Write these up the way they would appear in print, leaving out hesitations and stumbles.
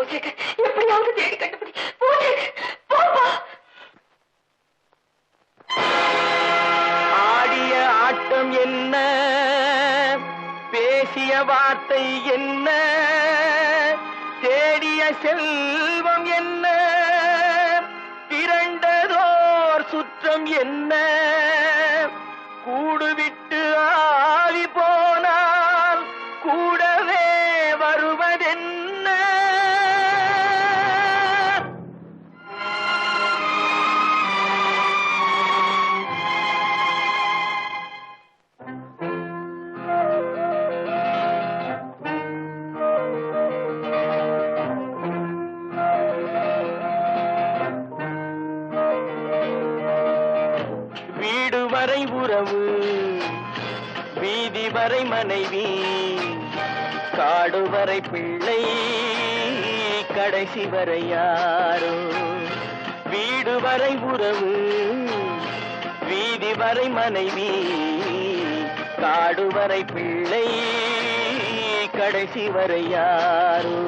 பூஜேகர், எப்படியாவது தேடி கண்டுபிடி. பூஜேகர், போப்பா. ஆடிய ஆட்டம் என்ன, பேசிய வார்த்தை என்ன, தேடிய செல்வம் என்ன, திரண்டதோர் சுற்றம் என்ன, கூடுவிட்டு ஆவி போனால் கூடவே வருவதென்ன. வீடு வரை உறவு, வீதி வரை மனைவி, காடு வரை பிள்ளை, கடைசி வரை யாரோ. வீடு வரை உறவு, வீதி வரை மனைவி, காடு வரை பிள்ளை, கடைசி வரை யாரோ.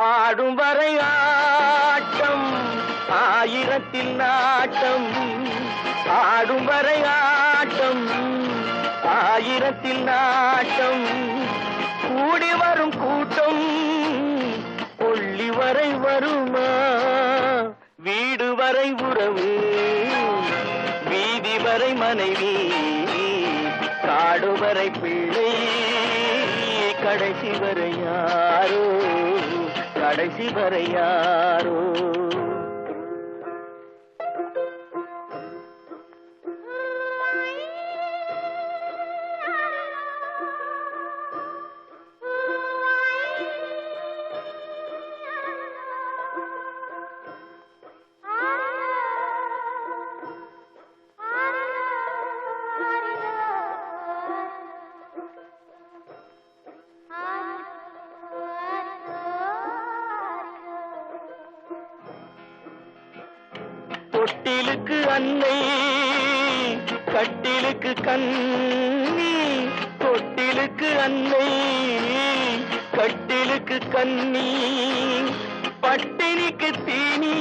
ஆடும் வரை ஆட்டம், ஆயிரத்தில் நாட்டம். ஆடும் வரை ஆட்டம், ஆயிரத்தில் நாட்டம். கூடி வரும் கூட்டம் கொள்ளி வரை வருமா. வீடு வரை உறவு, வீதி வரை மனைவி, காடு வரை பிள்ளை, கடைசி வரை யாரோ, கடைசி வரை யாரோ. தொட்டிலுக்கு அன்னை, கட்டிலுக்கு கண்ணி. தொட்டிலுக்கு அன்னை, கட்டிலுக்கு கண்ணி, பட்டினிக்கு தீனி,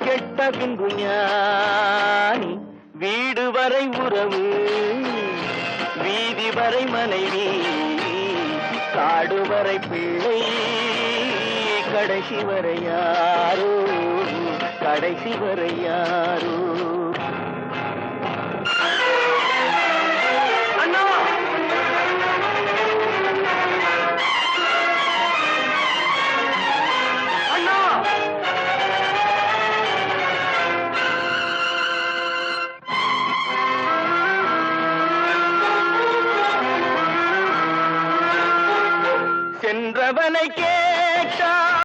கெட்ட பின்பு ஞானி. வீடு வரை உறவு, வீதி வரை மனைவி, காடு வரை பிள்ளை, கடைசி வரை யாரோ, கடைசி வரை யாரோ. அண்ணா, அண்ணா, சென்றவனை கேட்டா